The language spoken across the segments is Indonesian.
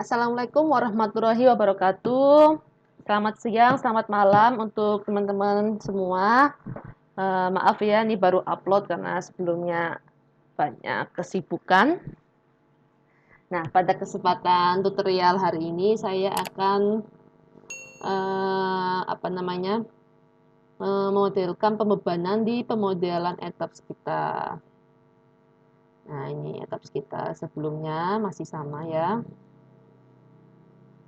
Assalamualaikum warahmatullahi wabarakatuh. Selamat siang, selamat malam untuk teman-teman semua. Maaf ya, ini baru upload karena sebelumnya banyak kesibukan. Nah, pada kesempatan tutorial hari ini saya akan memodelkan pembebanan di pemodelan etaps kita. Nah, ini etaps kita sebelumnya masih sama ya.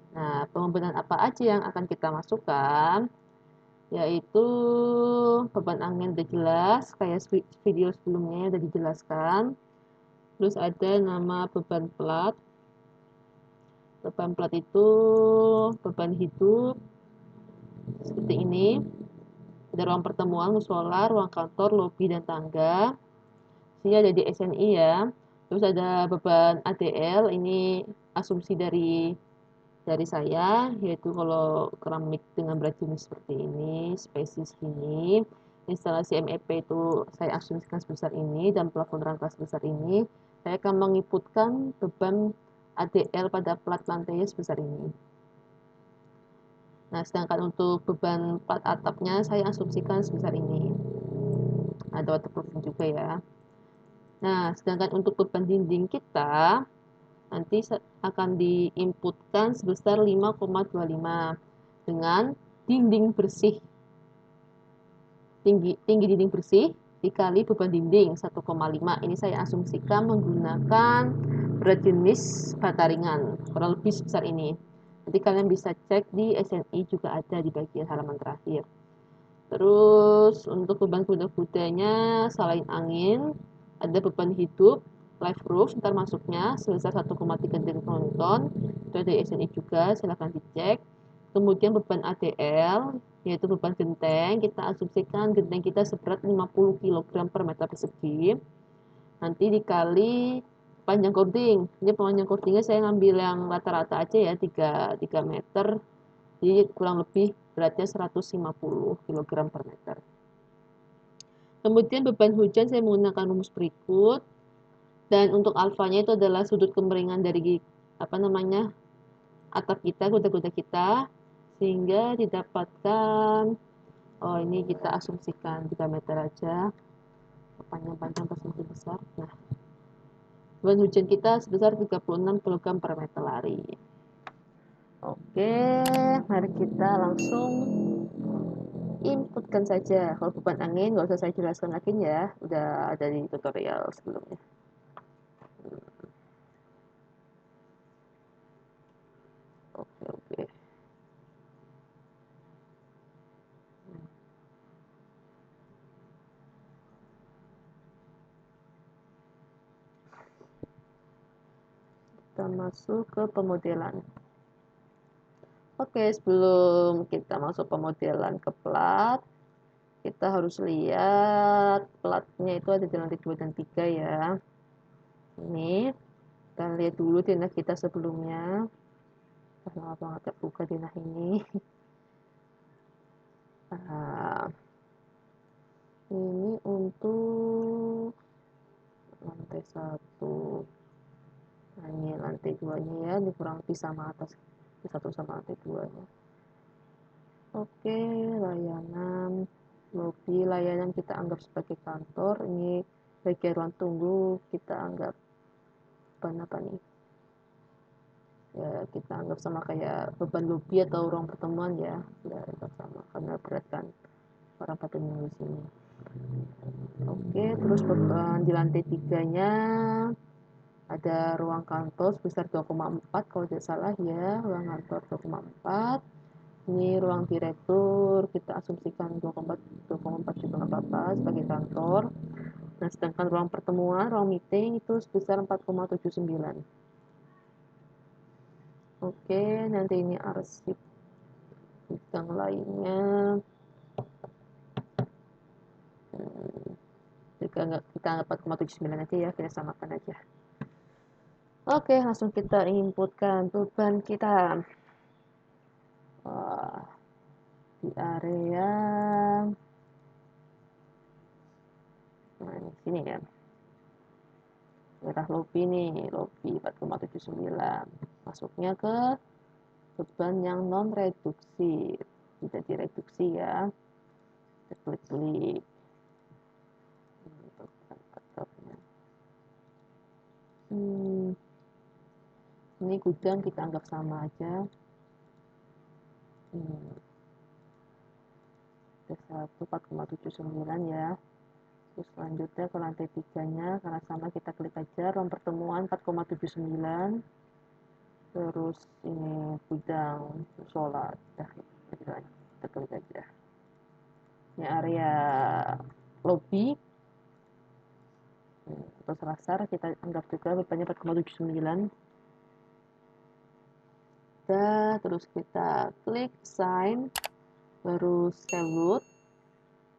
Nah, pembebanan apa aja yang akan kita masukkan? Yaitu beban angin udah jelas, kayak video sebelumnya udah dijelaskan. Terus ada nama beban plat. Beban plat itu beban hidup seperti ini. Ada ruang pertemuan, musola, ruang kantor, lobi, dan tangga. Sini ada di SNI ya. Terus ada beban ADL, ini asumsi dari saya, yaitu kalau keramik dengan berat jenis seperti ini, spesies ini, instalasi MEP itu saya asumsikan sebesar ini, dan plafon rangka sebesar ini, saya akan menginputkan beban ADL pada plat lantainya sebesar ini. Nah, sedangkan untuk beban plat atapnya, saya asumsikan sebesar ini. Ada waterproofing juga ya. Nah, sedangkan untuk beban dinding kita, nanti akan diinputkan sebesar 5,25 dengan dinding bersih. Tinggi dinding bersih dikali beban dinding 1,5. Ini saya asumsikan menggunakan berat jenis bata ringan, kurang lebih sebesar ini. Nanti kalian bisa cek di SNI juga ada di bagian halaman terakhir. Terus untuk beban kuda-kudanya salahin angin, ada beban hidup, live roof, ntar masuknya sebesar 1,3 Newton, itu ada SNI juga, silahkan dicek. Kemudian beban ADL, yaitu beban genteng, kita asumsikan genteng kita seberat 50 kg per meter persegi. Nanti dikali panjang cording. Ini panjang cordingnya saya ngambil yang rata-rata aja ya, 3 meter. Jadi kurang lebih beratnya 150 kg per meter. Kemudian beban hujan saya menggunakan rumus berikut. Dan untuk alfanya itu adalah sudut kemiringan dari atap kita, kuda-kuda kita, sehingga didapatkan, oh ini kita asumsikan 3 meter aja, panjang-panjang persegi besar. Nah, beban hujan kita sebesar 36 kg per meter lari. Oke, mari kita langsung inputkan saja. Kalau beban angin nggak usah saya jelaskan lagi ya, udah ada di tutorial sebelumnya. Oke. Kita masuk ke pemodelan. Oke, sebelum kita masuk pemodelan ke plat, kita harus lihat platnya itu ada di lantai 2 dan 3 ya. Ini, kita lihat dulu denah kita sebelumnya. Lama banget buka denah ini. Nah, ini untuk lantai 1. Nah, ini lantai 2-nya ya, ini kurang lebih sama atas 1 sama lantai 2-nya. Oke, layanan lobi, layanan kita anggap sebagai kantor. Ini bagian ruang tunggu kita anggap apa nih? Ya, kita anggap sama kayak beban lobi atau ruang pertemuan ya. Ya, anggap sama karena berat kan orang pada minggu sini. Oke, terus beban di lantai 3-nya ada ruang kantor sebesar 2,4 kalau tidak salah ya, ruang kantor 2,4. Ini ruang direktur, kita asumsikan 2,4 juga nggak apa-apa sebagai kantor. Nah, sedangkan ruang pertemuan, ruang meeting itu sebesar 4,79. Oke, nanti ini arsip bidang lainnya. Kita anggap 4,79 aja ya, kita samakan aja. Oke, langsung kita inputkan beban kita. Wah, di area sini ya, daerah lobi nih, lobi 4,79. masuknya ke beban yang non reduksi, tidak direduksi ya. Kita klik ini gudang kita anggap sama aja. T1 4,79 ya. Terus selanjutnya ke lantai 3-nya, karena sama kita klik aja ruang pertemuan 4,79. Terus ini gudang solar, kita klik aja. Ini area lobby. Terus rasar kita anggap juga bebannya 4,79. Terus kita klik sign, terus salute,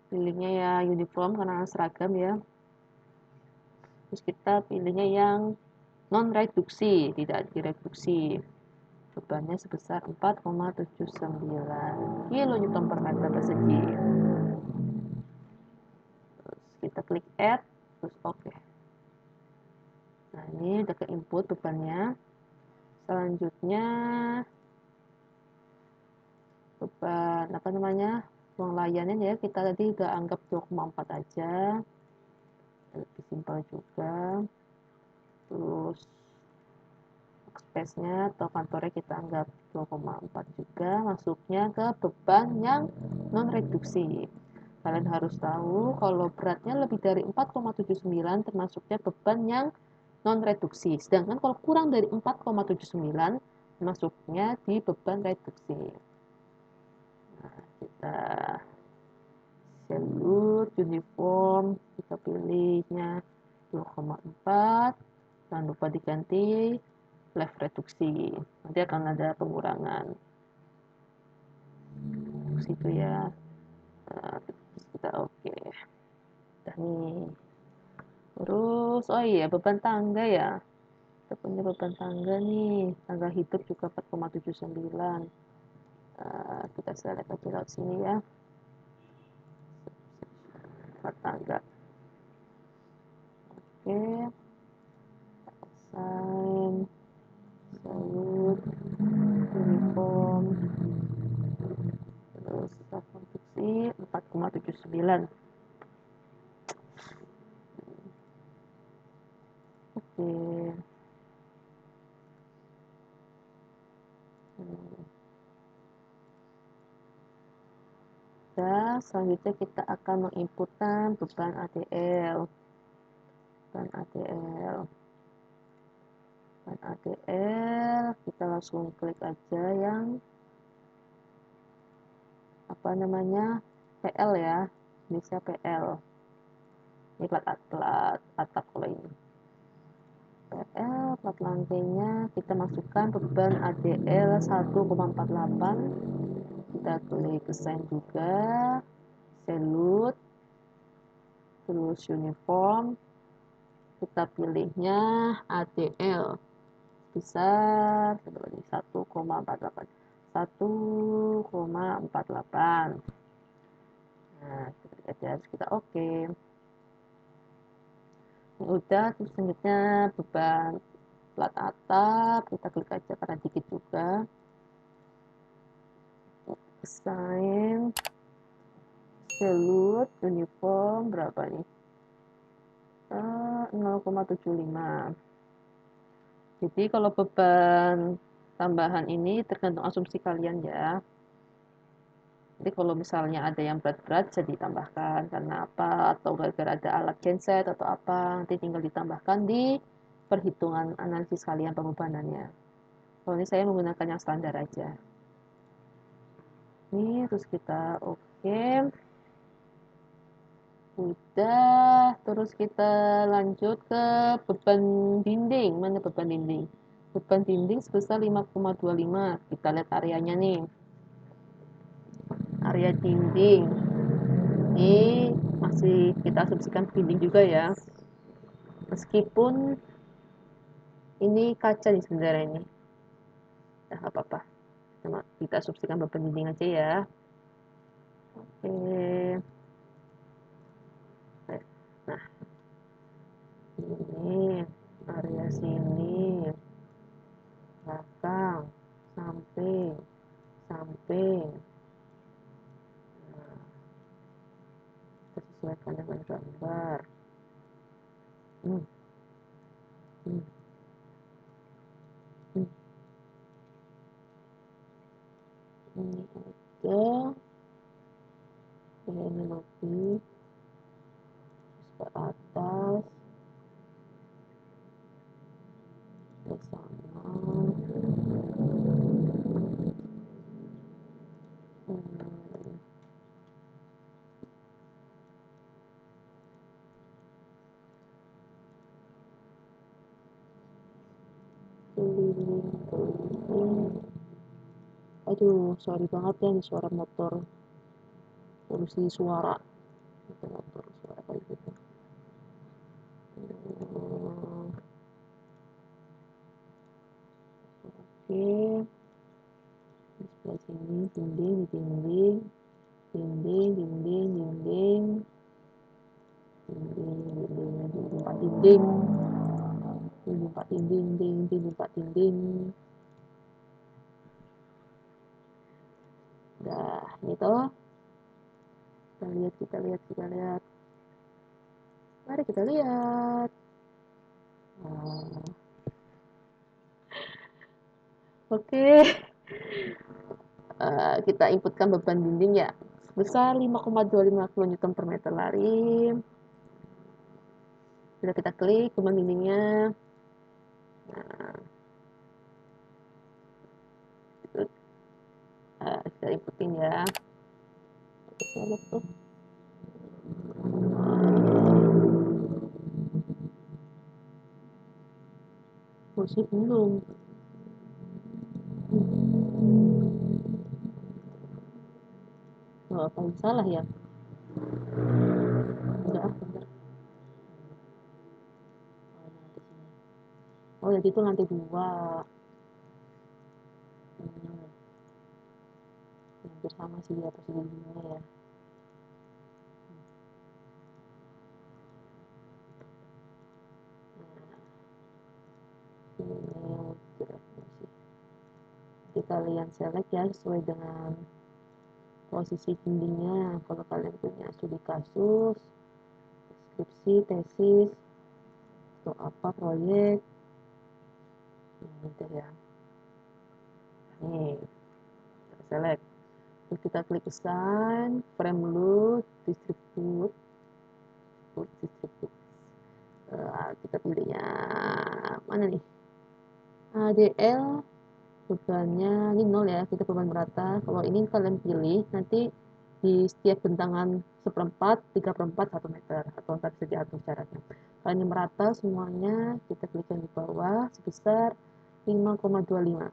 pilihnya ya uniform karena seragam ya. Terus kita pilihnya yang non reduksi, tidak direduksi. Bebannya sebesar 4,79 kN per meter persegi. Terus kita klik add, terus oke. Nah ini udah ke input bebannya. Selanjutnya beban apa namanya, ruang layanan ya, kita tadi udah anggap 2,4 aja, lebih simpel juga. Terus space-nya atau kantornya kita anggap 2,4 juga, masuknya ke beban yang non reduksi. Kalian harus tahu kalau beratnya lebih dari 4,79 termasuknya beban yang non reduksi, sedangkan kalau kurang dari 4,79 masuknya di beban reduksi. Nah, kita salute uniform, kita pilihnya 2,4, jangan lupa diganti left reduksi, nanti akan ada pengurangan situ ya. Nah, kita oke. Udah nih. Terus oh iya, beban tangga ya, kita punya beban tangga nih, tangga hidup juga 4,79. Kita select aja lewat sini ya, tangga. Oke, sign, salute, uniform, terus konstruksi 4,79. Oke. Dan selanjutnya kita akan menginputkan beban ADL. Kita langsung klik aja yang apa namanya, PL ya, jenisnya PL. Ini plat atap kalau ini. PL, plat lantainya kita masukkan beban ADL 1,48. Kita klik assign juga, salute, terus uniform, kita pilihnya ADL besar 1,48. Nah, kita oke. Udah, terus selanjutnya beban plat atap, kita klik aja karena dikit juga. Assign, salute, uniform berapa nih? 0,75. Jadi kalau beban tambahan ini tergantung asumsi kalian ya. Jadi kalau misalnya ada yang berat-berat bisa ditambahkan karena apa, atau gara-gara ada alat genset atau apa, nanti tinggal ditambahkan di perhitungan analisis kalian pembebanannya. Kalau ini saya menggunakan yang standar aja. Ini terus kita oke. Udah, terus kita lanjut ke beban dinding. Mana beban dinding? Beban dinding sebesar 5,25. Kita lihat areanya nih. Area dinding. Ini masih kita asumsikan dinding juga ya. Meskipun ini kaca nih sebenarnya ini. Nah, apa-apa. Kita asumsikan beban dinding aja ya. Oke. Nah, ini area sini. Maka ini aja, ini lebih ke atas, ke sana. Keliling. Aduh, sorry banget ya nih suara motor, polusi suara. Itu motor suara kayak gitu. Oke, di sebelah sini dinding, dinding, dinding, dinding, dinding, dinding, dinding, empat dinding, empat dinding, dinding, empat dinding. Dah, gitu. Kita lihat. Mari kita lihat. Oke. Kita inputkan beban dinding ya sebesar 5,250 Newton per meter lari. Sudah kita klik beban dindingnya. Kita inputin ya. Kita lihat tuh. Masih belum. Apa yang salah ya? Enggak, bener. Oh, jadi itu lantai 2. Hampir sama sih di atas dindingnya ya. Kita lihat select ya sesuai dengan posisi dindingnya. Kalau kalian punya studi kasus, skripsi, tesis, atau apa proyek, nanti ya. Nih, select. Terus kita klik assign, frame load, distribute. Kita pilihnya mana nih? ADL bebannya ini 0 ya, kita beban merata. Kalau ini kalian pilih nanti di setiap bentangan 1/4, 3/4, 1 meter atau ntar bisa diatur caranya. Kalau ini merata semuanya kita klikkan di bawah sebesar 5,25.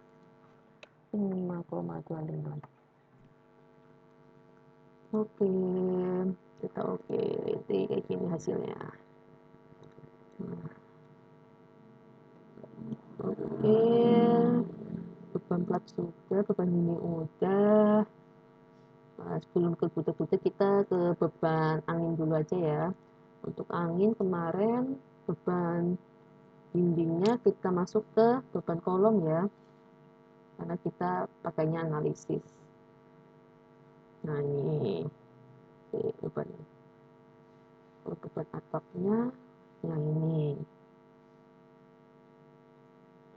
5,25. Oke, kita oke, jadi kayak gini hasilnya. Oke, beban plat sudah, beban ini udah. Nah, sebelum ke butir-butir kita ke beban angin dulu aja ya. Untuk angin kemarin beban dindingnya kita masuk ke beban kolom ya, karena kita pakainya analisis. Nah ini beban atapnya yang ini.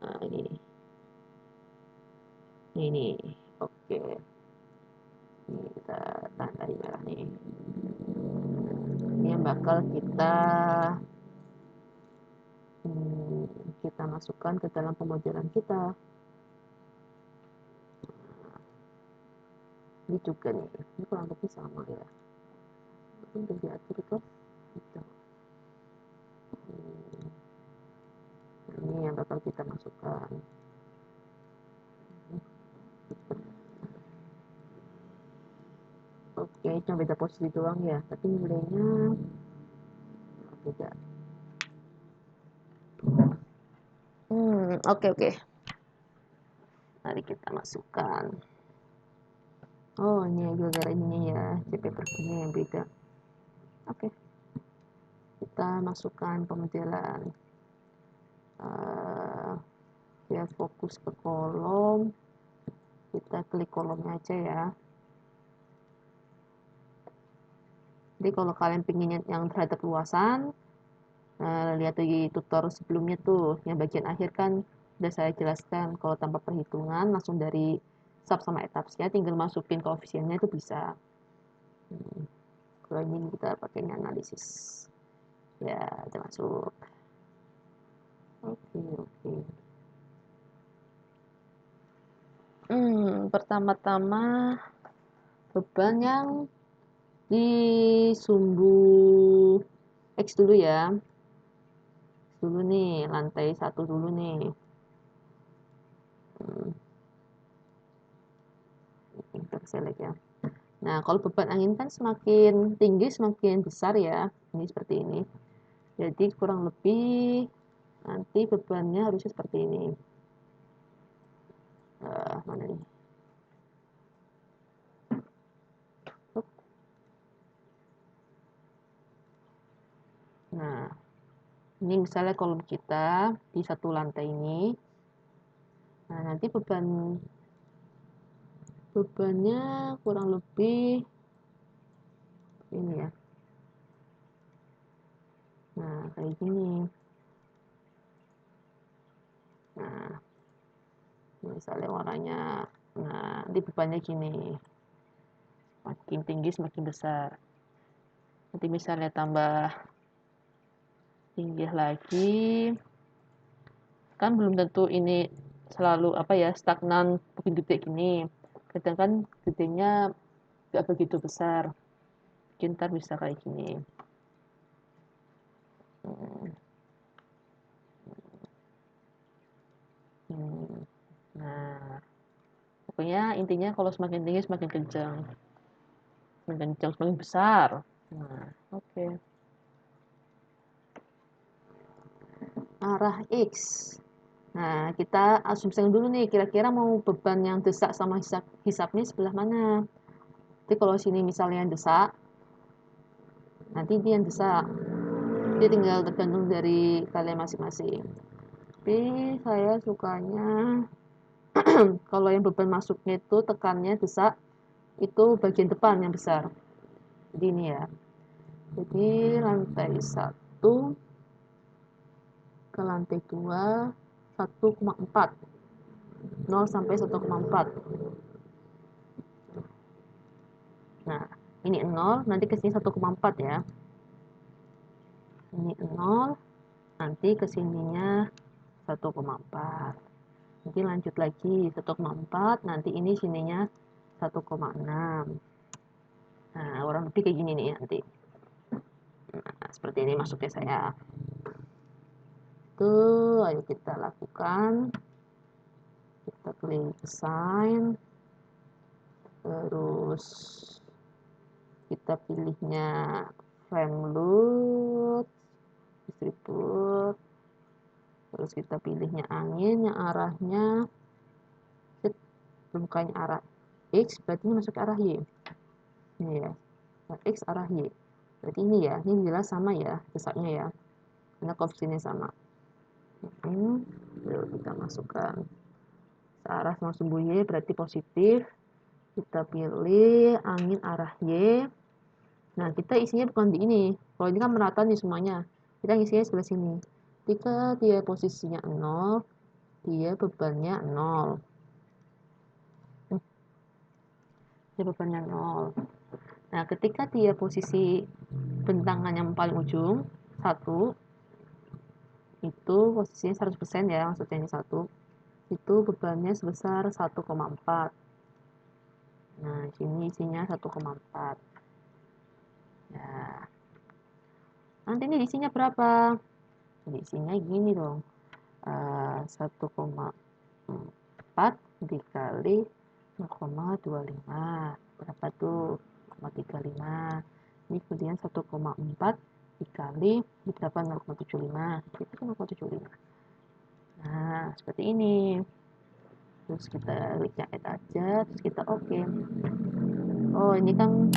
Nah ini oke. Ini kita tandai merah nih. Ini yang bakal kita masukkan ke dalam pemodelan kita. Ini juga nih, ini kurang lebih sama ya. Ini udah diatur tuh. Gitu. Ini yang bakal kita masukkan. Oke, cuma beda posisi doang ya, tapi nilainya beda. Oke. Mari kita masukkan. Oh, ini gara-gara ininya ya, CP persennya yang beda. Oke. Kita masukkan pemodelan. Ya, fokus ke kolom. Kita klik kolomnya aja ya. Jadi kalau kalian pinginnya yang terhadap luasan, lihat di tutor sebelumnya tuh, yang bagian akhir kan udah saya jelaskan kalau tanpa perhitungan langsung dari sub sama attach-nya, tinggal masukin koefisiennya itu bisa. Kalau ini kita pakainya analisis. Ya, kita masuk. Oke. Pertama-tama beban yang di sumbu X dulu ya. Dulu nih, lantai 1 dulu nih. Kita select ya. Nah, kalau beban angin kan semakin tinggi semakin besar ya. Ini seperti ini. Jadi kurang lebih nanti bebannya harusnya seperti ini. Mana nih? Nah, ini misalnya kolom kita di satu lantai ini. Nah, nanti bebannya kurang lebih ini ya. Nah, kayak gini. Nah, misalnya warnanya, nah, nanti bebannya gini. Makin tinggi semakin besar. Nanti misalnya tambah tinggi lagi, kan belum tentu ini selalu stagnan bikin gede gini. Kadang kan gedenya nggak begitu besar, mungkin ntar bisa kayak gini. Nah, pokoknya intinya kalau semakin tinggi semakin kencang, semakin besar. Nah, oke. Arah X. Nah, kita asumsikan dulu nih, kira-kira mau beban yang desak sama hisapnya sebelah mana. Jadi kalau sini misalnya yang desak, nanti dia yang desak. Dia tinggal tergantung dari kalian masing-masing. Tapi saya sukanya kalau yang beban masuknya itu tekannya desak, itu bagian depan yang besar. Jadi ini ya. Jadi lantai 1 ke lantai 2, 1,4. 0 sampai 1,4. Nah, ini 0, nanti ke sini 1,4 ya. Ini 0, nanti ke sininya 1,4. Nanti lanjut lagi 1,4, nanti ini sininya 1,6. Nah, orang lebih kayak gini nih nanti. Nah, seperti ini masuknya saya. Tuh, ayo kita lakukan. Kita klik design. Terus kita pilihnya frame load, distribute. Terus kita pilihnya angin yang arahnya bukannya arah X, berarti ini masuk ke arah Y. Ini ya, X arah Y. Berarti ini ya, ini jelas sama ya desaknya ya, karena koefisiennya sama. Lalu kita masukkan arah sama sumbu Y berarti positif. Kita pilih angin arah Y. Nah, kita isinya bukan di ini. Kalau ini kan merata nih semuanya. Kita isinya sebelah sini. Ketika dia posisinya 0, dia bebannya 0. Dia bebannya 0. Nah, ketika dia posisi bentangan yang paling ujung, 1, itu posisinya 100% ya, maksudnya ini 1, itu bebannya sebesar 1,4. Nah, sini isinya 1,4. Ya. Nanti ini isinya berapa? Isinya gini dong. 1,4 dikali 0,25. Berapa tuh? 0,35. Ini kemudian 1,4 dikali berapa? 0,75. Itu 0,75. Nah, seperti ini. Terus kita kliknya add aja, terus kita oke. Oh, ini kan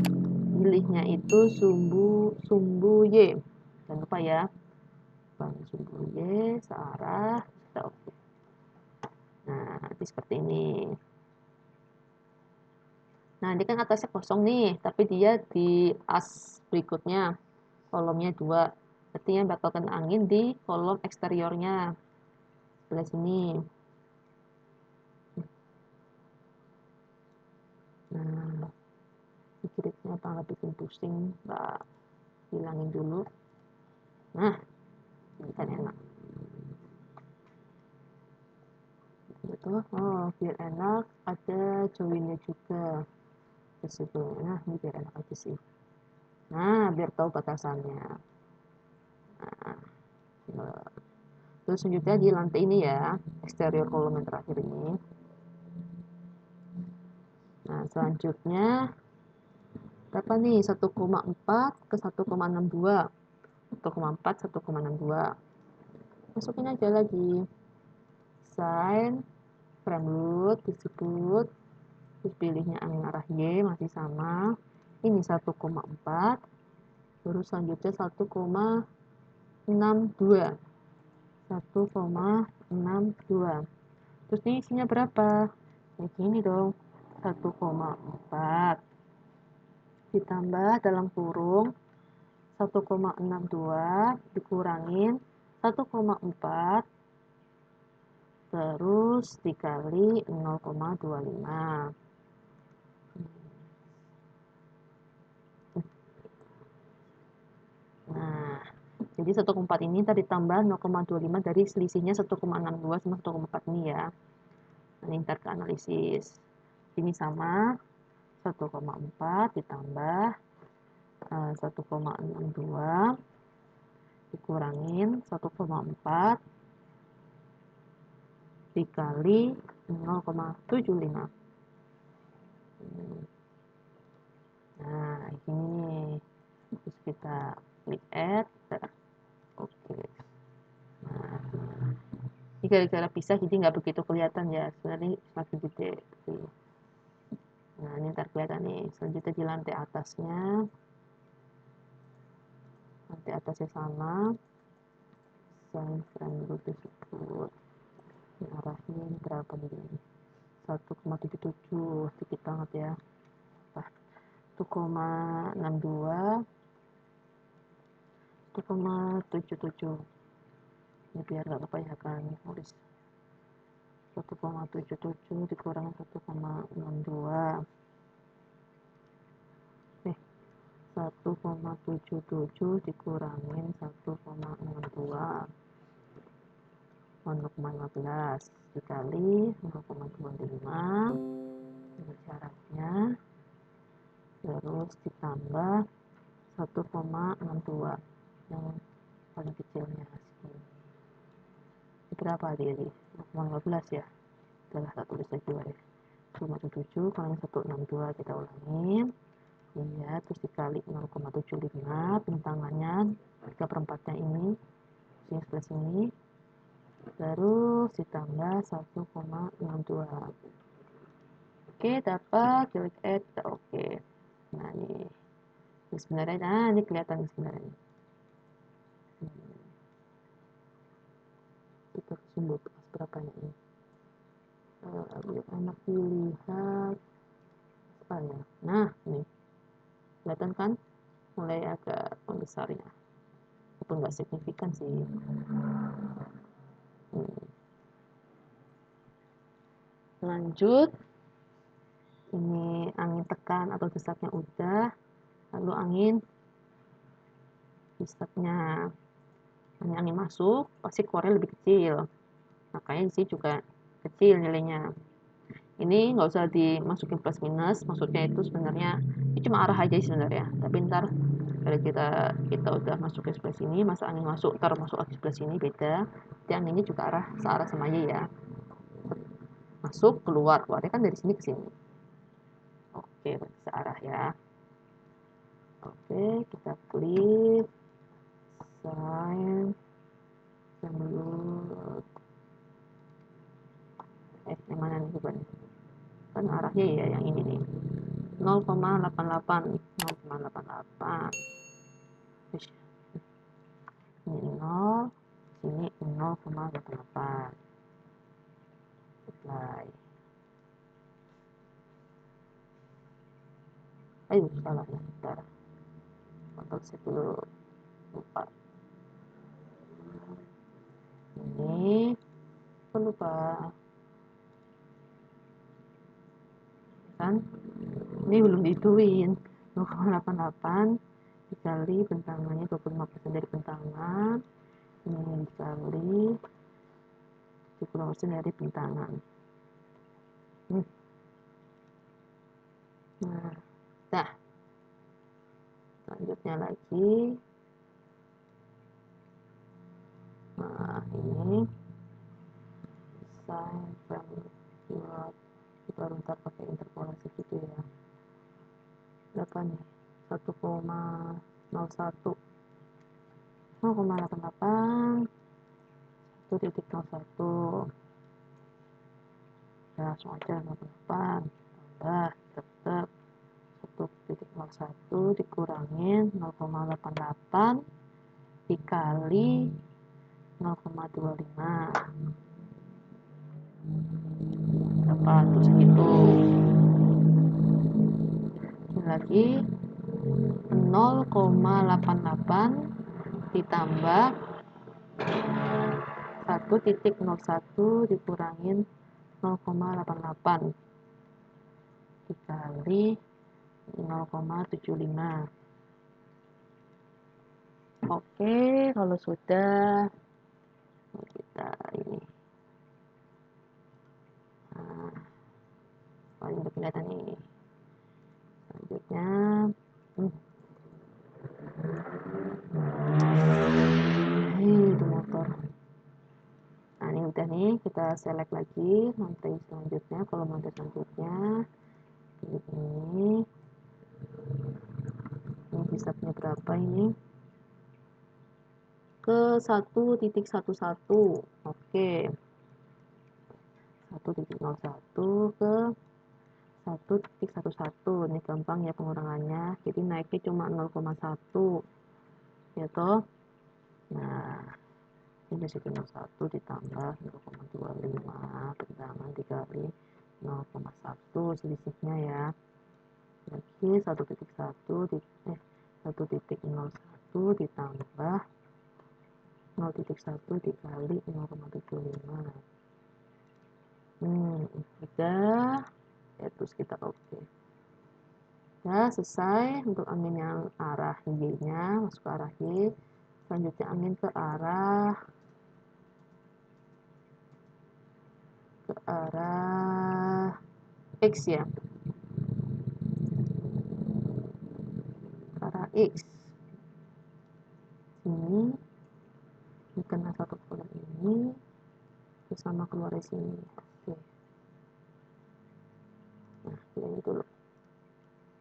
pilihnya itu sumbu Y. Jangan lupa ya. Sumbu Y searah, kita oke. Nah, nanti seperti ini. Nah, ini kan atasnya kosong nih, tapi dia di as berikutnya, kolomnya 2. Artinya bakal kena angin di kolom eksteriornya. Sebelah sini. ternyata bikin pusing, nggak hilangin dulu. Nah, ini kan enak gitu. Oh, biar enak ada joinnya juga di situ. Nah, ini biar enak aja sih. Nah, biar tahu batasannya. Nah, terus selanjutnya di lantai ini ya, eksterior kolom yang terakhir ini. Nah, selanjutnya berapa nih? 1,4 ke 1,62. 1,4, 1,62. Masukin aja lagi. Sign, frame load, disebut. Terus pilihnya angin arah Y, masih sama. Ini 1,4. Terus selanjutnya 1,62. 1,62. Terus ini isinya berapa? Kayak gini dong. 1,4 ditambah dalam kurung 1,62 dikurangin 1,4 terus dikali 0,25. Nah, jadi 1,4 ini tadi tambah 0,25 dari selisihnya 1,62 sama 1,4 ini ya. Nah, ntar ke analisis. Ini sama 1,4 ditambah 1,62 dikurangin 1,4 dikali 0,75. Nah, ini terus kita klik add. Oke. Nah, ini gara-gara pisah jadi nggak begitu kelihatan ya, sebenarnya semakin gede. Nah, ini ntar kelihatan nih. Selanjutnya di lantai atasnya sama sign frame dulu disebut. Ini arahnya berapa nih? 1,77, sedikit banget ya. 1,62, 1,77. Ini biar nggak kebanyakan nulis. 1,77 dikurang 1,62. 1,77 dikurangin 1,62. 0,15 dikali 0,25 ini syaratnya, terus ditambah 1,62 yang paling kecilnya segini. Berapa dia nih? 0,15 ya, adalah tak tulis lagi ya. 1,77 kali 1,62 kita ulangin ya, terus dikali 0,75 bentangannya 3/4 ini sini sebelah sini, terus ditambah 1,62. Oke, dapat klik add. Oke. Nah, ini sebenarnya, nah ini kelihatan sebenarnya. Kita sumber bekas berapa ini? Biar enak dilihat apa ya. Nah, ini kelihatan kan? Mulai agak membesarnya. Walaupun nggak signifikan sih. Lanjut. Ini angin tekan atau desaknya udah. Lalu angin desaknya. Angin masuk, pasti keluarnya lebih kecil. Makanya di sini juga kecil nilainya. Ini nggak usah dimasukin plus minus, maksudnya itu sebenarnya ini cuma arah aja sebenarnya. Tapi ntar kalau kita udah masukin sebelah sini, masa angin masuk, ntar masuk lagi sebelah sini beda. Jadi anginnya juga searah sama aja ya. Masuk, keluarnya kan dari sini ke sini. Oke, berarti searah ya. Oke, kita klik sign dulu. Yang mana nih coba nih? Kan arahnya ya yang ini nih. 0,88. Ini 0, sini 0,88. Apply. Ayo, salah ya, bentar. Kontrol Z dulu. Lupa. Ini lupa. Kan? Ini belum dituin. 0,88 dikali bentangannya 25% dari bentangan, ini dikali 70% dari bentangan. Nah, dah. Selanjutnya lagi, nah ini desain frame buat baru ntar pakai interpolasi gitu ya. Berapa nih? 1,01 0,88 1,01 ya, langsung aja 0,8 tambah tetap 1,01 dikurangin 0,88 dikali 0,25 berapa tuh segitu. Ini lagi 0,88 ditambah 1,01 dikurangin 0,88 dikali 0,75. Oke, kalau sudah kita ini paling udah kelihatan ini. Selanjutnya itu motor. Nah, ini udah nih, kita select lagi lantai selanjutnya, kolom lantai selanjutnya ini bisa punya berapa ini, ke 1.11. Oke, 1.01 ke 1.11. Ini gampang ya pengurangannya, jadi naiknya cuma 0,1 ya toh. Nah, ini jadi 0,1 ditambah 0,25 bentangan dikali 0,1 selisihnya ya. Lagi 1.01 ditambah 0,1 dikali 0,75. Udah ya, terus kita oke. Ya, selesai untuk angin yang arah Y-nya, masuk ke arah Y. Selanjutnya angin ke arah X ya, ke arah X. Ini kena satu kolom ini, terus sama keluar dari sini. Oke. Nah, pilih dulu.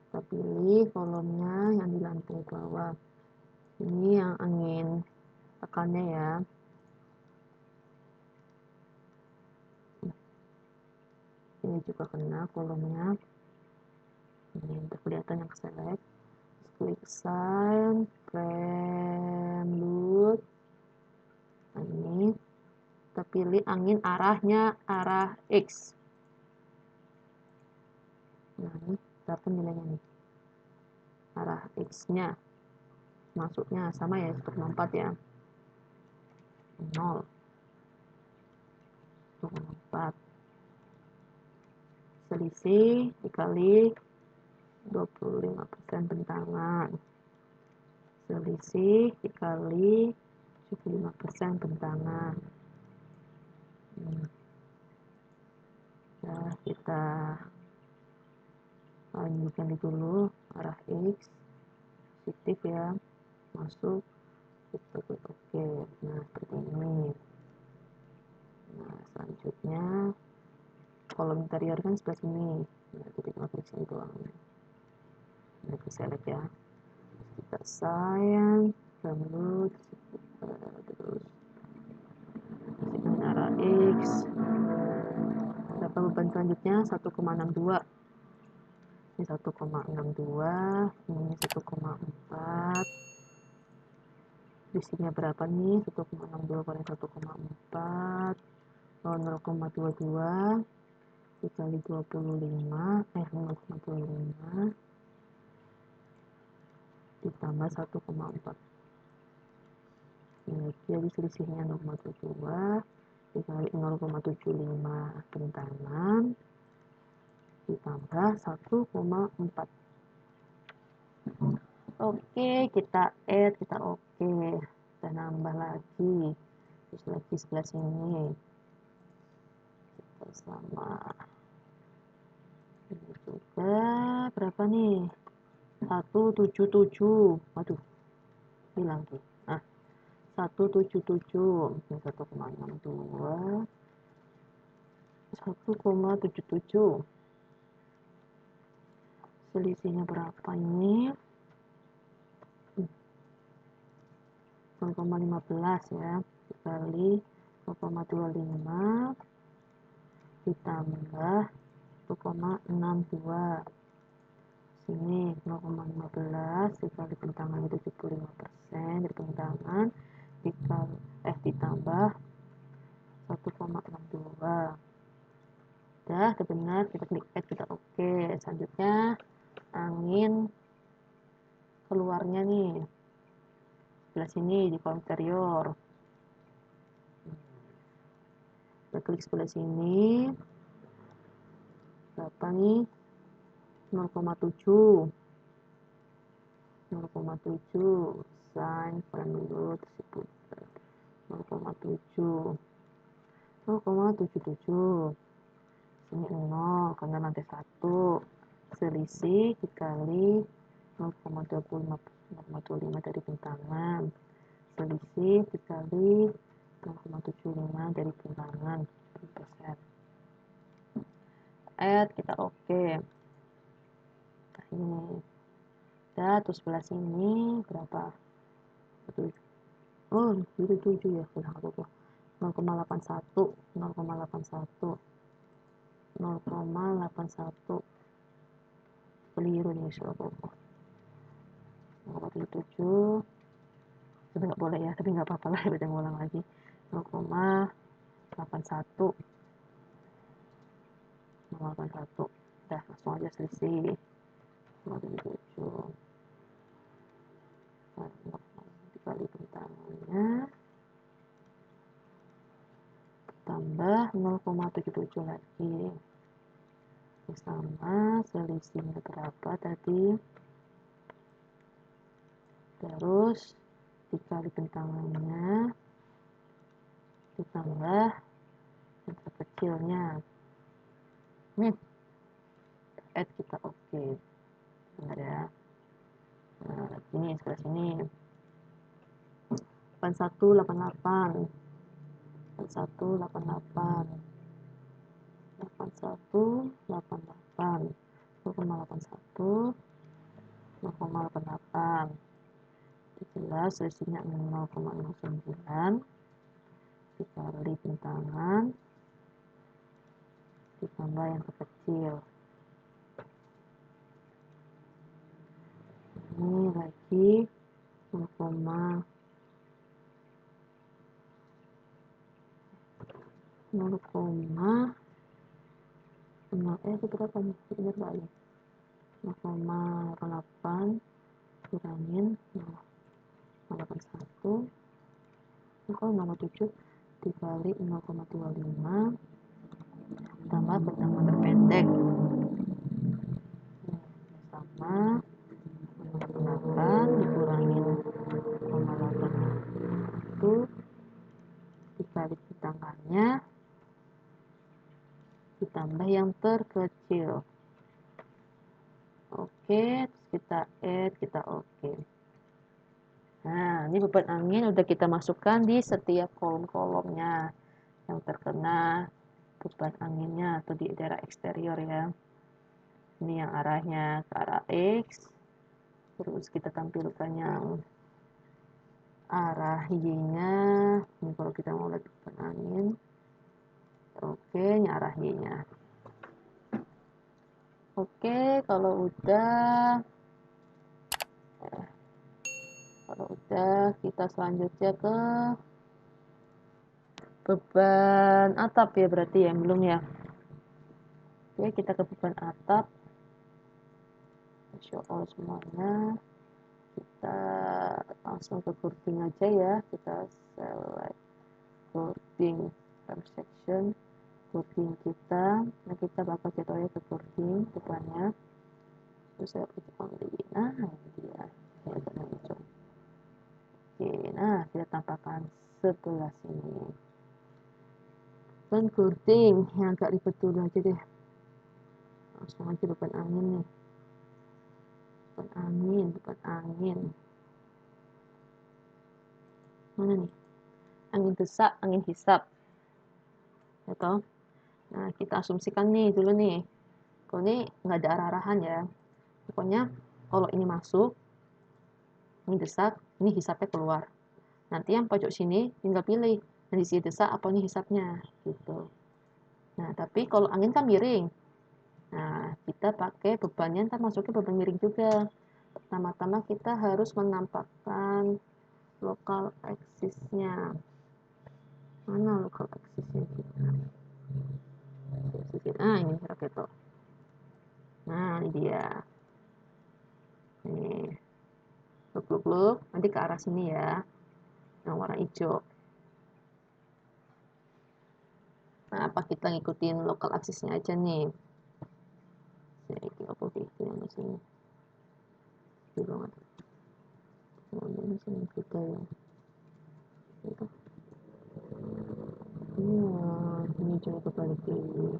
Kita pilih kolomnya yang di lantai bawah. Ini yang angin tekannya ya. Ini juga kena kolomnya. Ini kelihatan yang select. Klik sign, frame load. Nah, ini kita pilih angin arahnya arah X. Nah, ini berapa nilainya nih? Arah X-nya masuknya sama ya, 1,4 ya. 0. 1,4. Selisih dikali 25% bentangan. Selisih dikali 75% bentangan. Nah, kita lanjutkan dulu arah X positif ya, masuk oke. Nah, seperti ini. Nah, selanjutnya kolom interior kan sebelah sini. Nah, titik klik sini doang. Nah, kita select ya. Kita sayang rambut terus dengan arah X. Berapa beban selanjutnya? 1,62. Ini 1,62, ini 1,4. Isinya berapa nih? 1,62 kali 1,4 0,22 dikali 25 0,25 ditambah 1,4. Ini jadi selisihnya 0,22 dikali 0,75 bentangan ditambah 1,4. Oke, kita add, kita oke. Kita nambah lagi. Terus lagi sebelah sini. Kita sama. Ini juga berapa nih? 177. Waduh, hilang tuh. Nah, 177. 1,62. 1,77. Selisihnya berapa ini? 0,15 ya, dikali 0,25 ditambah 1,62. Sini 0,15 dikali bentangan 75% dari bentangan ditambah 1,62. Udah benar, kita klik add, kita oke. Selanjutnya angin keluarnya nih sebelah sini di kolom interior. Kita klik sebelah sini. Berapa nih? 0,7. 0,7 sign frame dulu tersebut 0,7 0,77. Sini 0 karena lantai 1. Selisih dikali 0,25 dari bentangan. Selisih dikali 0,75 dari bentangan persen. Add, kita oke. Nah, ini udah, terus sebelah sini berapa? Oh, itu 7 ya, udah apa-apa. 0,81 0,81 0,81 keliru nih, apa-apa. 0,7 itu nggak boleh ya, tapi nggak apa-apa lah, kita ngulang lagi. 0,81 0,81. Udah, langsung aja selisih 0,7 dikali bentangannya tambah 0,77 lagi sama selisihnya berapa tadi, terus dikali bentangannya ditambah yang terkecilnya. Add, kita oke. Benar ya. Nah, ini sebelah sini 8188 8188 8188 0,81 0,88. Jelas selisihnya 0,09 dikali bentangan ditambah yang terkecil. Ini lagi 0,0 itu berapa nih? Benar balik 0,8 kurangin 0,81 0,7 dikali 0,25 tambah bentangan terpendek sama 0,8 dikurangin 0,81 dikali bentangannya ditambah yang terkecil. Oke, terus kita add, kita oke. Nah, ini beban angin udah kita masukkan di setiap kolom-kolomnya yang terkena beban anginnya atau di daerah eksterior ya. Ini yang arahnya ke arah X, terus kita tampilkan yang arah Y-nya. Ini kalau kita mau lihat beban angin, oke, ini arah Y-nya. Oke, kalau udah kita selanjutnya ke beban atap ya, berarti ya, belum ya. Oke, kita ke beban atap, show all semuanya, kita langsung ke grouping aja ya, kita select grouping frame section, grouping kita, nah kita bakal jatuhnya ke grouping depannya. Terus saya klik only. Nah, ini dia. Ini agak muncul. Oke, nah kita tampakkan sebelah sini. Dan coding yang agak ribet dulu aja deh. Langsung aja beban angin nih. Beban angin. Mana nih? Angin desak, angin hisap. Ya toh? Nah, kita asumsikan nih dulu nih. Kalau ini nggak ada arah-arahan ya. Pokoknya kalau ini masuk, ini desak, ini hisapnya keluar. Nanti yang pojok sini tinggal pilih. Nah, di sini desak apa ini hisapnya. Gitu. Nah, tapi kalau angin kan miring. Nah, kita pakai bebannya, ntar masuknya beban miring juga. Pertama-tama kita harus menampakkan lokal axis-nya. Mana lokal axis-nya kita? Ah, ini raketo. Nah, ini dia. Nih. Luk. Nanti ke arah sini ya. Yang warna hijau. Nah, apa kita ngikutin lokal axis-nya aja nih. Saya kira oke, yang sini. Di banget. Ini sini kita ya. Itu. Ini coba kebalik dulu.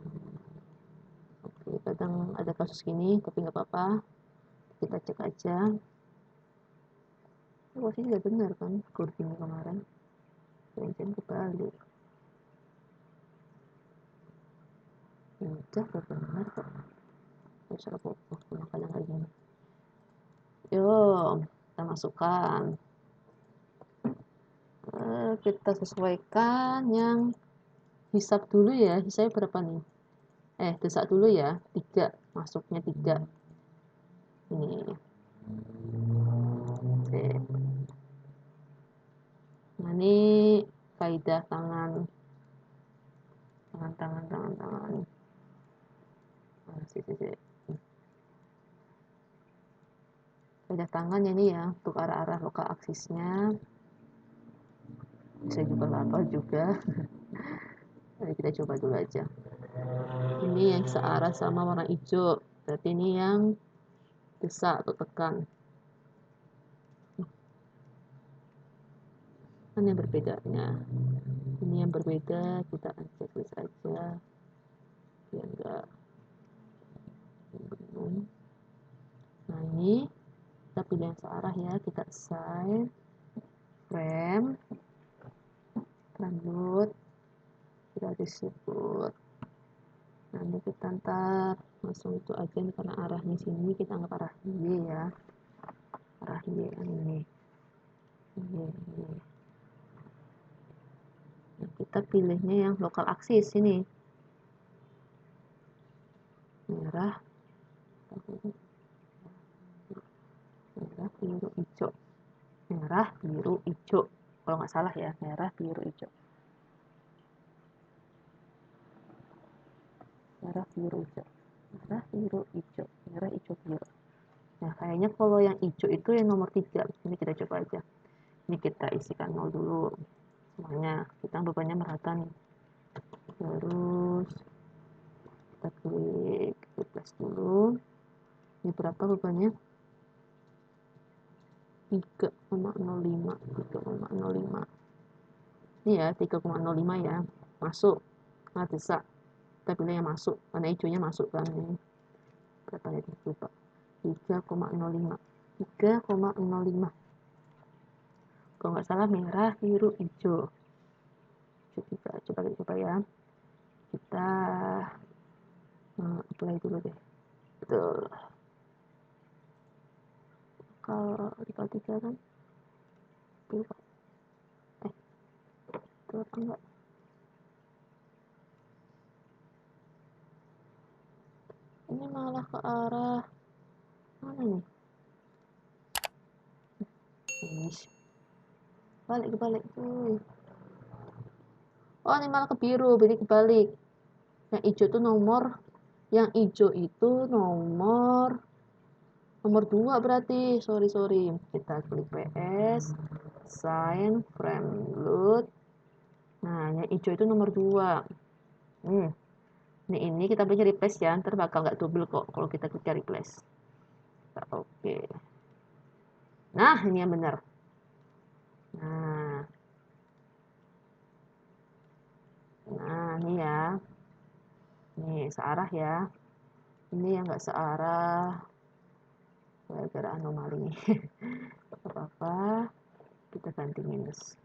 Oke, kadang ada kasus gini, tapi nggak apa-apa. Kita cek aja. Posisi udah benar kan, kursinya kemarin. Jangan kebalik. Udah benar kok. Terus apa? Gunakan yang kayak gini. Yuk, kita masukkan. Kita sesuaikan yang hisap dulu ya. Hisapnya berapa nih? Desak dulu ya. 3. Masuknya 3. Ini. Oke. Nah, ini kaidah tangan. Tangan. Kaidah tangan ini ya, untuk arah-arah lokal aksisnya. Saya juga hafal juga. Jadi kita coba dulu aja. Ini yang searah sama warna hijau. Berarti ini yang desak atau tekan. Kan yang berbedanya. Ini yang berbeda, kita checklist aja. Biar enggak bingung. Nah, ini kita pilih yang searah ya. Kita assign frame load, kita disebut. Nanti kita ntar langsung itu aja nih, karena arahnya sini kita anggap arah Y ya. Arah Y yang ini. Nah, kita pilihnya yang lokal aksis ini. Merah, biru, hijau. Merah, biru, hijau. Kalau nggak salah ya, merah, biru, hijau. Merah, biru, hijau. Merah, biru, hijau. Merah, hijau, biru. Nah, kayaknya kalau yang hijau itu yang nomor 3. Ini kita coba aja. Ini kita isikan 0 dulu. Semuanya. Kita bebannya merata nih. Terus kita klik replace dulu. Ini berapa bebannya? 3,05. Ini ya 3,05 ya. Masuk. Nah, desak. Kita pilih yang masuk. Warna hijaunya masuk kan ini. Berapa ya? Lupa. 3,05. 3,05. Kalau nggak salah merah, biru, hijau. Coba ya. Kita apply dulu deh. Betul. Kalau 3 kan? Itu apa enggak? Ini malah ke arah mana nih? Kebalik. Oh, ini malah ke biru, berarti kebalik. Yang hijau itu nomor 2 berarti. Sorry. Kita klik PS, sign, frame load. Nah, yang hijau itu nomor 2. Ini kita bisa replace ya, ntar bakal nggak double kok kalau kita klik replace. Oke. Nah, ini yang benar. Nah, ini ya. Ini searah ya. Ini yang nggak searah gara-gara anomali. Apa-apa, kita ganti minus.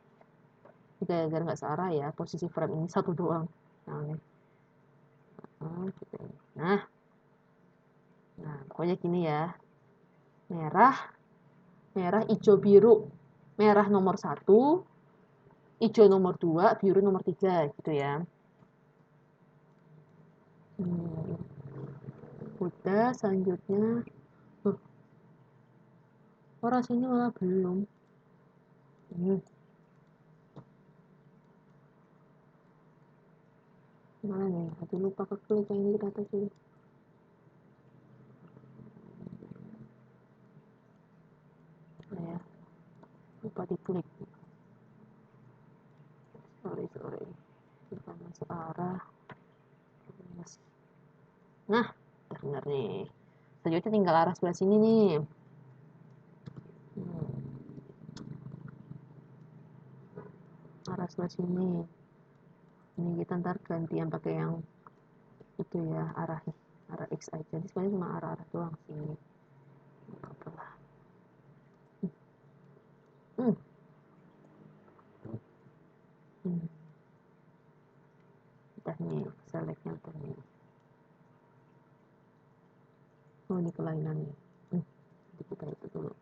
Gara-gara nggak searah ya, posisi frame ini satu doang. Nah, ini. Nah, pokoknya gini ya. Merah, merah, hijau, biru. Merah nomor 1, hijau nomor 2, biru nomor 3 gitu ya. Udah, selanjutnya. Oh, rasanya malah belum. Mana nih? Aduh, lupa keklik yang ini ternyata sih. Nah, ya. Lupa diklik. Sorry. Kita masuk arah. Nah, udah bener nih. Selanjutnya tinggal arah sebelah sini nih. Arah sebelah sini. Ini kita ntar gantian pakai yang itu ya, arah X aja. Ini sebenarnya cuma arah-arah doang sih. Apalah. Udah nih, selectnya udah nih. Oh, ini kelainan nih. Kita itu dulu.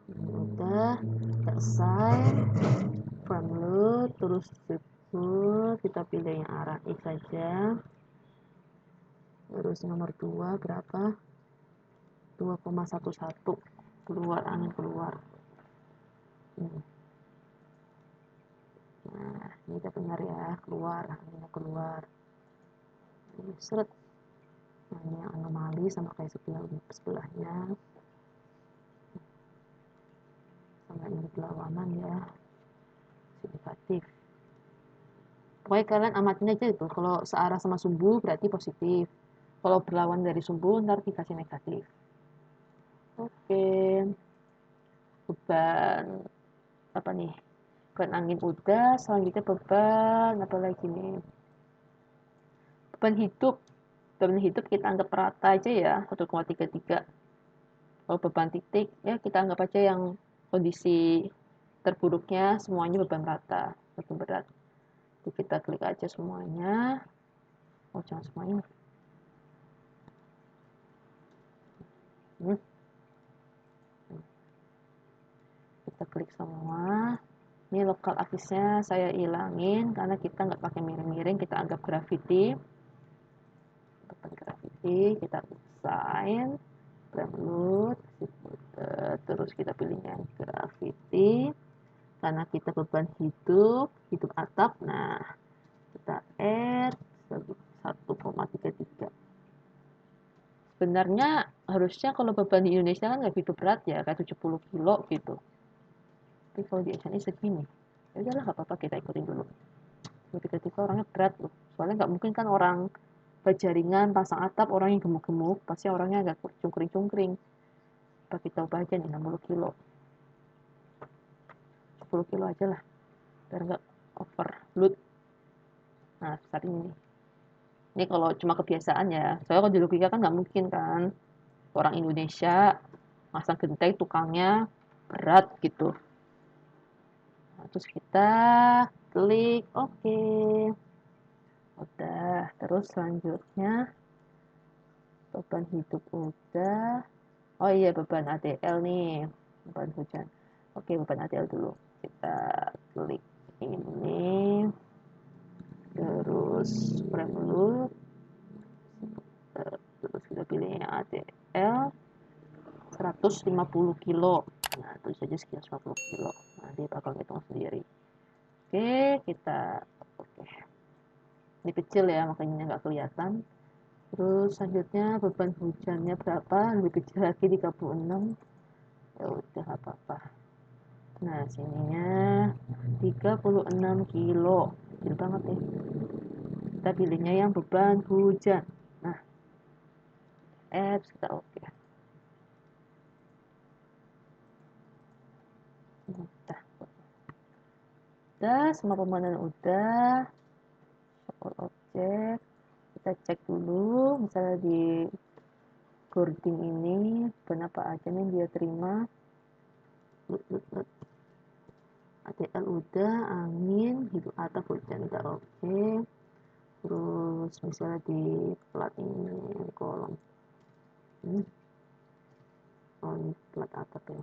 Udah, kita assign from load, terus kita pilih yang arah X saja. Terus nomor 2 berapa? 2,11. Keluar, angin keluar. Nah, ini udah benar ya, keluar, anginnya keluar. Seret. Nah, ini yang anomali sama kayak sebelahnya. Sama ini berlawanan ya. Negatif. Pokoknya kalian amatin aja itu. Kalau searah sama sumbu berarti positif. Kalau berlawan dari sumbu ntar dikasih negatif. Oke. Beban apa nih? Beban angin udah, selanjutnya beban apa lagi nih? Beban hidup. Beban hidup kita anggap rata aja ya, 1,33. Kalau beban titik ya kita anggap aja yang kondisi terburuknya semuanya beban rata, beban berat. Jadi kita klik aja semuanya. Oh, jangan semuanya. Kita klik semua. Ini lokal axis-nya saya ilangin karena kita nggak pakai miring-miring, kita anggap gravity. Beban gravity, kita assign, load, terus kita pilih yang gravity. Karena kita beban hidup atap, nah kita add 1,33. Sebenarnya harusnya kalau beban di Indonesia kan nggak begitu berat ya, kayak 70 kilo gitu. Tapi kalau di SNI segini, ya udahlah nggak apa-apa, kita ikutin dulu. 33 orangnya berat loh, soalnya nggak mungkin kan orang berjaringan pasang atap orang yang gemuk-gemuk, pasti orangnya agak cungkring-cungkring. Kita ubah aja nih 60 kilo, 10 kilo aja lah, biar nggak overload. Nah, saat ini kalau cuma kebiasaan ya, soalnya kalau di logika kan nggak mungkin kan orang Indonesia masang genteng tukangnya berat gitu. Nah, terus kita klik oke. Udah, terus selanjutnya beban hidup udah. Oh iya, beban ADL nih, beban hujan. Oke, beban ADL dulu. Kita klik ini, terus frame loop, terus kita pilih yang ADL 150 kilo. Nah, tulis saja sekian 150 kilo. Nah, dia bakal ngitung sendiri. Oke, kita oke. Ini kecil ya, makanya nggak kelihatan. Terus selanjutnya beban hujannya berapa? Lebih kecil lagi 36. Ya udah apa-apa. Nah, sininya 36 kilo. Kecil banget ya. Kita pilihnya yang beban hujan. Nah, kita oke. Udah, semua pembangunan udah. Support objek. Kita cek dulu, misalnya di Gording ini, apa aja nih dia terima. ATL udah, angin, hidup atap hujan udah oke. Terus misalnya di plat ini, di kolom. Oh, ini plat atap ya.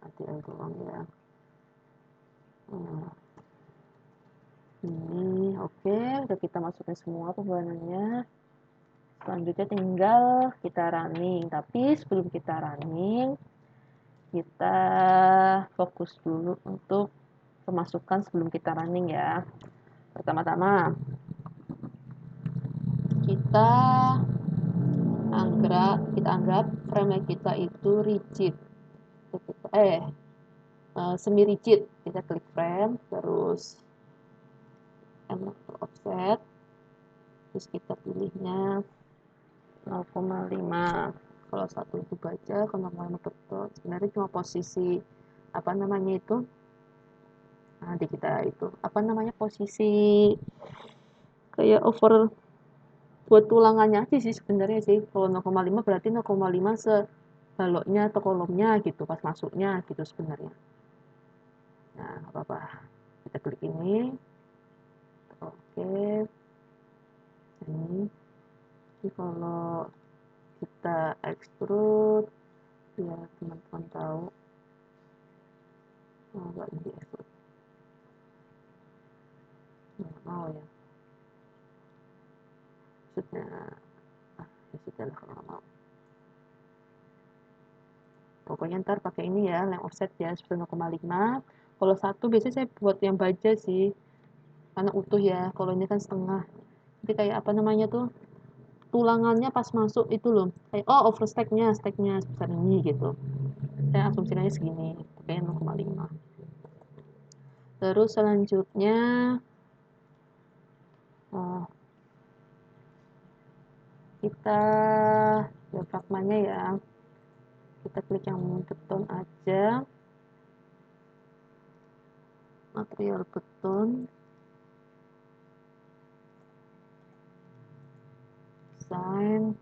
ATL doang ya. Ini oke, udah kita masukin semua pembangunannya. Selanjutnya tinggal kita running, tapi sebelum kita running kita fokus dulu untuk pemasukan sebelum kita running ya. Pertama-tama kita anggap frame kita itu rigid, semi rigid. Kita klik frame, terus offset, terus kita pilihnya 0,5. Kalau satu itu baca, kalau 0,5 betul. Sebenarnya cuma posisi apa namanya itu, nanti kita itu apa namanya posisi kayak over buat tulangannya aja sih sebenarnya sih. Kalau 0,5 berarti 0,5 sebaloknya atau kolomnya gitu pas masuknya gitu sebenarnya. Nah, apa-apa. Kita klik ini. Oke. Ini kalau kita extrude biar teman-teman tahu. Enggak di extrude. Nggak mau ya. Maksudnya ya sudah lah kalau mau. Pokoknya ntar pakai ini ya, lem offset ya, 0,5. Kalau satu biasanya saya buat yang baja sih, karena utuh ya. Kalau ini kan setengah. Jadi kayak apa namanya tuh, tulangannya pas masuk itu loh. Kayak, oh overstacknya, stacknya sebesar ini gitu. Saya asumsikannya segini, pakai 0,5. Terus selanjutnya, kita diafragmanya ya. Kita klik yang beton aja. Material beton. Desain.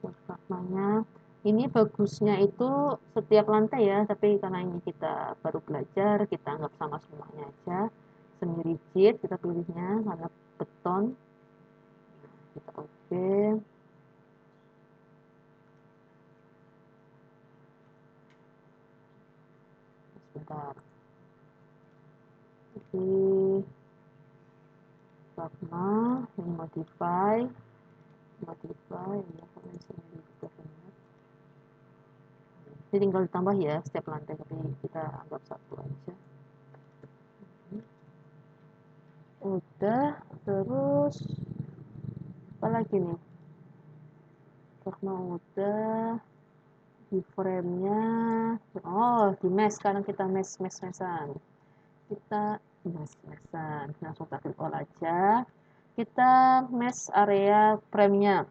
Diafragmanya. Ini bagusnya itu setiap lantai ya, tapi karena ini kita baru belajar, kita anggap sama semuanya aja. Semi rigid, kita pilihnya warna beton. Kita oke. Sebentar. Jadi, Pragma, ini modify, ya, karena semi rigid. Jadi tinggal ditambah ya setiap lantai, tapi kita anggap satu aja. Udah, terus apa lagi nih? Karena udah di frame-nya, oh di mesh, sekarang kita mesh-meshan. Kita mesh-meshan, langsung kita klik all aja. Kita mesh area frame-nya.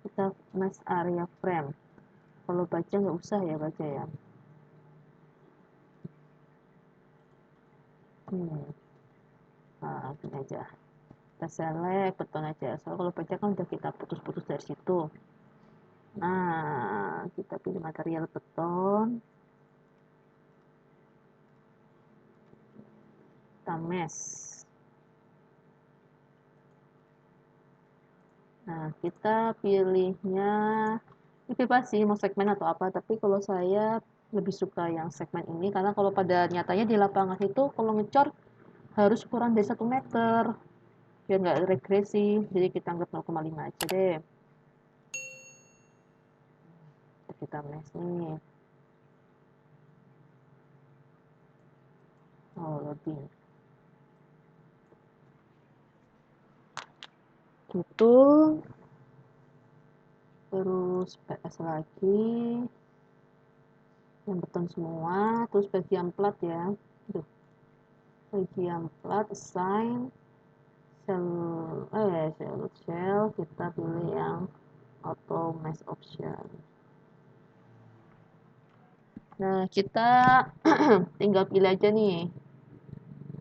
Kita mesh area frame. Kalau baca nggak usah ya baca ya. Nah, gini aja. Kita select beton aja. Soalnya kalau baca kan udah kita putus-putus dari situ. Nah, kita pilih material beton. Kita mesh. Nah, kita pilihnya ini bebas sih mau segmen atau apa, tapi kalau saya lebih suka yang segmen ini karena kalau pada nyatanya di lapangan itu kalau ngecor harus kurang dari 1 meter biar nggak regresi, jadi kita anggap 0,5 aja deh. Kita mesh nih. Oh, loading. Gitu. Terus PS lagi. Yang beton semua, terus bagian plat ya. Tuh. Bagian plat assign shell, shell kita pilih yang auto match option. Nah, kita tinggal pilih aja nih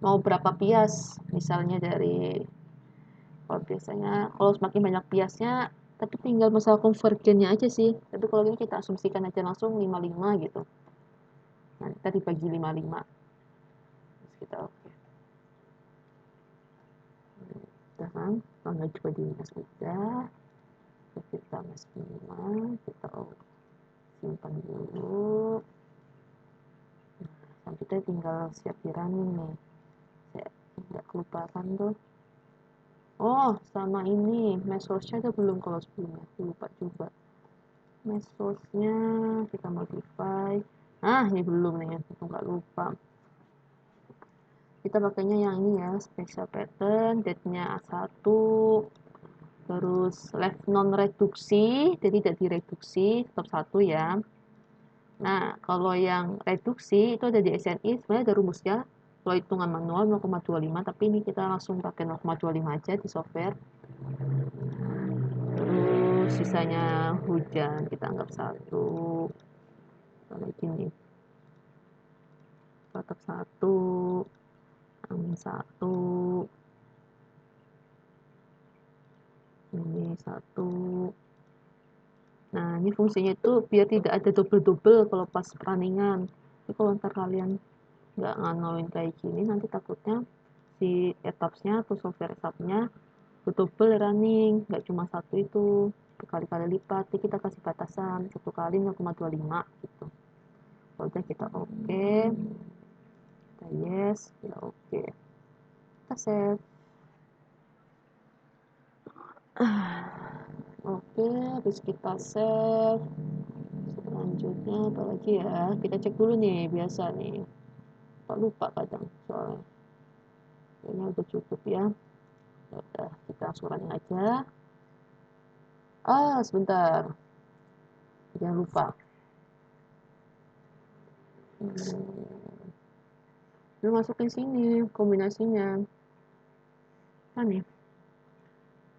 mau berapa pias, misalnya dari, kalau biasanya kalau semakin banyak piasnya, tapi tinggal masalah konvergennya aja sih. Tapi kalau ini kita asumsikan aja langsung 55 gitu. Nah, kita dibagi 55. Terus kita oke. Udah kan? Tanggal juga di minus udah. Terus kita mas 5, kita simpan dulu. Nah, kita tinggal siap di running nih. Saya nggak kelupaan tuh. Oh, sama ini, mesh-nya udah belum kalau sebelumnya. Aku lupa juga. Mesh-nya kita modify. Ah, ini belum nih, aku nggak lupa. Kita pakainya yang ini ya, special pattern, date-nya A1, terus left non reduksi, jadi tidak direduksi, tetap 1 ya. Nah, kalau yang reduksi itu ada di SNI, sebenarnya ada rumusnya. Kalau hitungan manual 0,25, tapi ini kita langsung pakai 0,25 aja di software. Terus sisanya hujan, kita anggap 1. Kalau gini, tetap 1, angin 1, ini 1. Nah, ini fungsinya itu biar tidak ada double-double kalau pas runningan. Jadi kalau ntar kalian nggak nganalin kayak gini, nanti takutnya si etapsnya atau software etapsnya double running, nggak cuma 1 itu, berkali-kali lipat. Jadi kita kasih batasan 1 kali 0,25 gitu. Kalau udah kita oke, kita yes, kita oke. Kita save. Oke, habis kita save. Selanjutnya apa lagi ya? Kita cek dulu nih, biasa nih. Kok lupa kadang soalnya. Kayaknya udah cukup ya. Udah, kita langsung aja. Ah, sebentar. Jangan lupa. Lu masukin sini kombinasinya. Kan nih.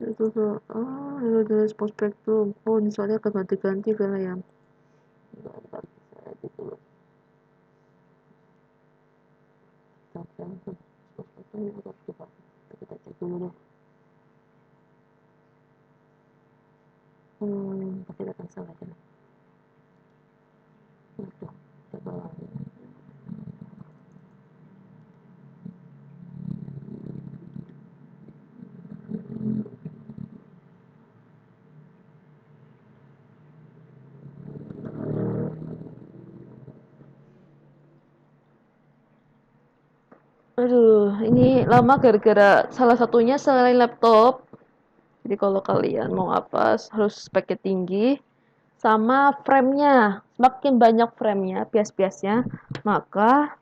Itu tuh. Oh, itu ada spektrum. Oh, ini soalnya akan ganti-ganti karena yang. Bentar, saya edit dulu. Kita cek dulu deh. Tapi kita cancel aja. Itu, coba lagi. Aduh, ini lama gara-gara salah satunya selain laptop. Jadi kalau kalian mau apa harus speknya tinggi. Sama frame-nya. Semakin banyak frame-nya, pias-piasnya, maka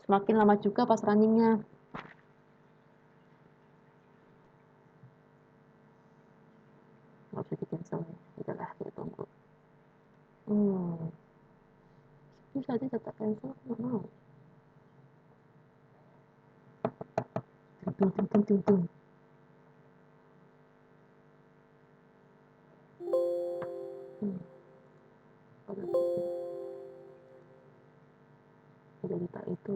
semakin lama juga pas running-nya. Nggak bisa di cancel nih. Udahlah, kita tunggu. Bisa aja tetap cancel, nggak mau. Tung, tung, tung, tung, tung. Udah kita itu.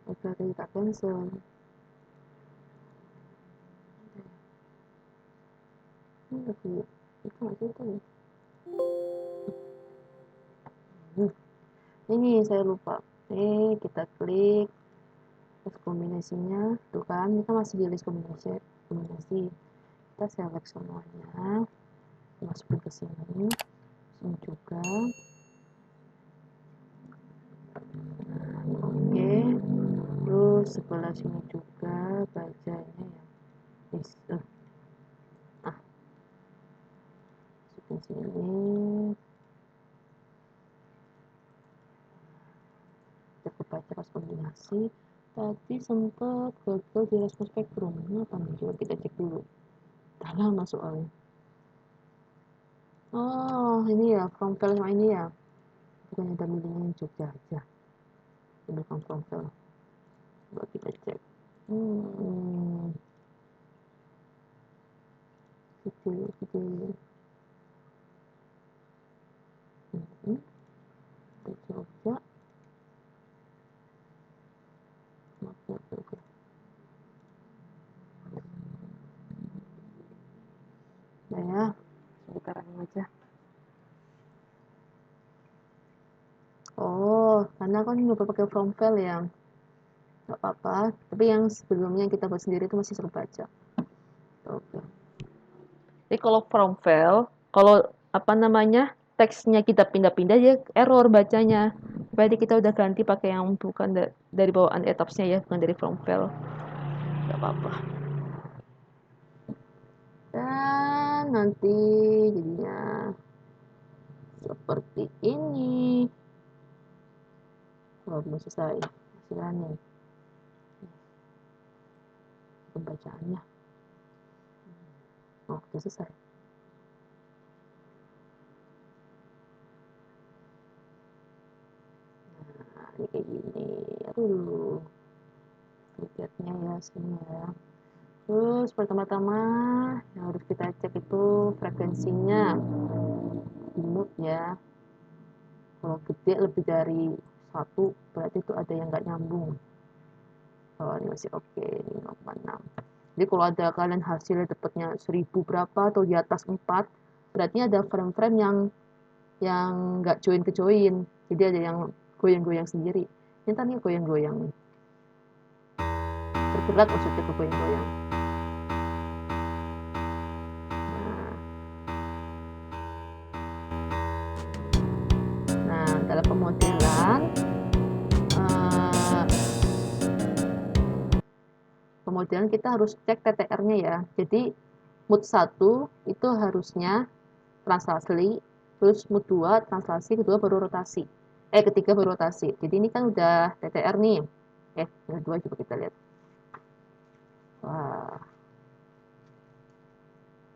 Udah kita cancel. Ini lagi itu aja itu ya. Ini saya lupa. Kita klik list kombinasinya. Tuh kan, ini kan masih di list kombinasi. Kita select semuanya. Masukin ke sini. Sini juga. Oke. Terus sebelah sini juga bajanya ya. Masukin sini. Cukup baca pas kombinasi. Tadi sempat gagal di respon spektrum. Kenapa nih? Coba kita cek dulu. Udah lama soalnya. Oh, ini ya, from file sama ini ya. Bukannya ada milihnya Jogja aja. Ini from file. Coba kita cek. Kecil. Jogja. Oke. Nah ya, sekarang aja. Oh, karena kan nyoba pakai from file ya. Nggak apa-apa. Tapi yang sebelumnya kita buat sendiri itu masih seru baca. Oke. Jadi kalau from file, kalau apa namanya teksnya kita pindah-pindah dia error bacanya. Berarti kita udah ganti pakai yang bukan dari bawaan etapsnya ya, bukan dari from file. Gak apa-apa. Dan nanti jadinya seperti ini. Kalau belum selesai, masih aneh pembacaannya. Oh, udah selesai. Nah, ini kayak gini. Aduh, lihatnya ya sini ya. Terus pertama-tama yang harus kita cek itu frekuensinya di mood ya. Kalau gede lebih dari 1 berarti itu ada yang nggak nyambung. Oh, ini masih oke, ini 0,6. Jadi kalau ada kalian hasilnya dapatnya 1000 berapa atau di atas 4, berarti ada frame-frame yang nggak join ke join. Jadi ada yang goyang-goyang sendiri. Ini tadi goyang-goyang nih. Bergerak maksudnya ke goyang-goyang. Nah, dalam pemodelan kita harus cek TTR-nya ya. Jadi mood 1 itu harusnya translasi, terus mood 2 translasi, kedua baru rotasi. Ketiga baru rotasi. Jadi ini kan udah TTR nih. Yang kedua coba kita lihat. Wah.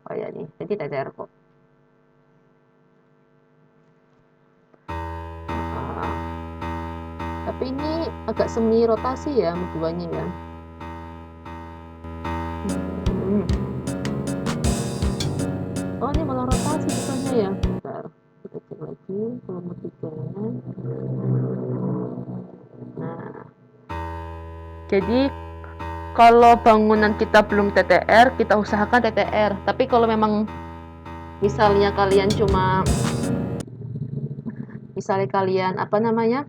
Oh ya nih, jadi TTR kok. Tapi ini agak semi rotasi ya mood 2-nya ya. Oh ini malah rotasi bukannya ya. Bentar, kita cek lagi kalau mood 3-nya. Nah, jadi kalau bangunan kita belum TTR, kita usahakan TTR. Tapi kalau memang misalnya kalian apa namanya,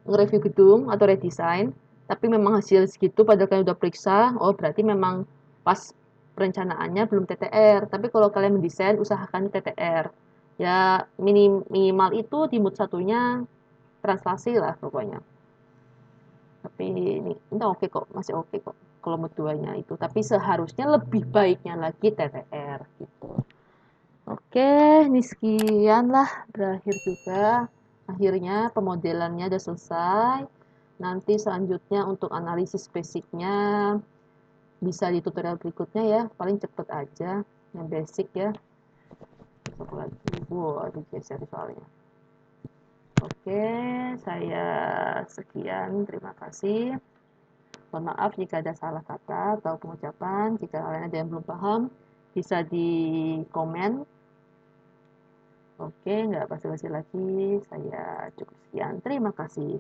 nge-review gedung atau redesign, tapi memang hasil segitu padahal kalian udah periksa, oh berarti memang pas perencanaannya belum TTR. Tapi kalau kalian mendesain, usahakan TTR. Ya minimal itu di mood satunya translasi lah pokoknya. Tapi ini oke kok, masih oke kok kalau mood 2-nya itu. Tapi seharusnya lebih baiknya lagi TTR gitu. Oke, ini sekian lah, berakhir juga. Akhirnya pemodelannya udah selesai. Nanti selanjutnya untuk analisis basicnya bisa di tutorial berikutnya ya. Paling cepet aja, yang basic ya. Satu lagi, wow, digeser soalnya. Oke, saya sekian, terima kasih. Mohon maaf jika ada salah kata atau pengucapan. Jika kalian ada yang belum paham, bisa di komen. Oke, nggak basa-basi lagi. Saya cukup sekian. Terima kasih.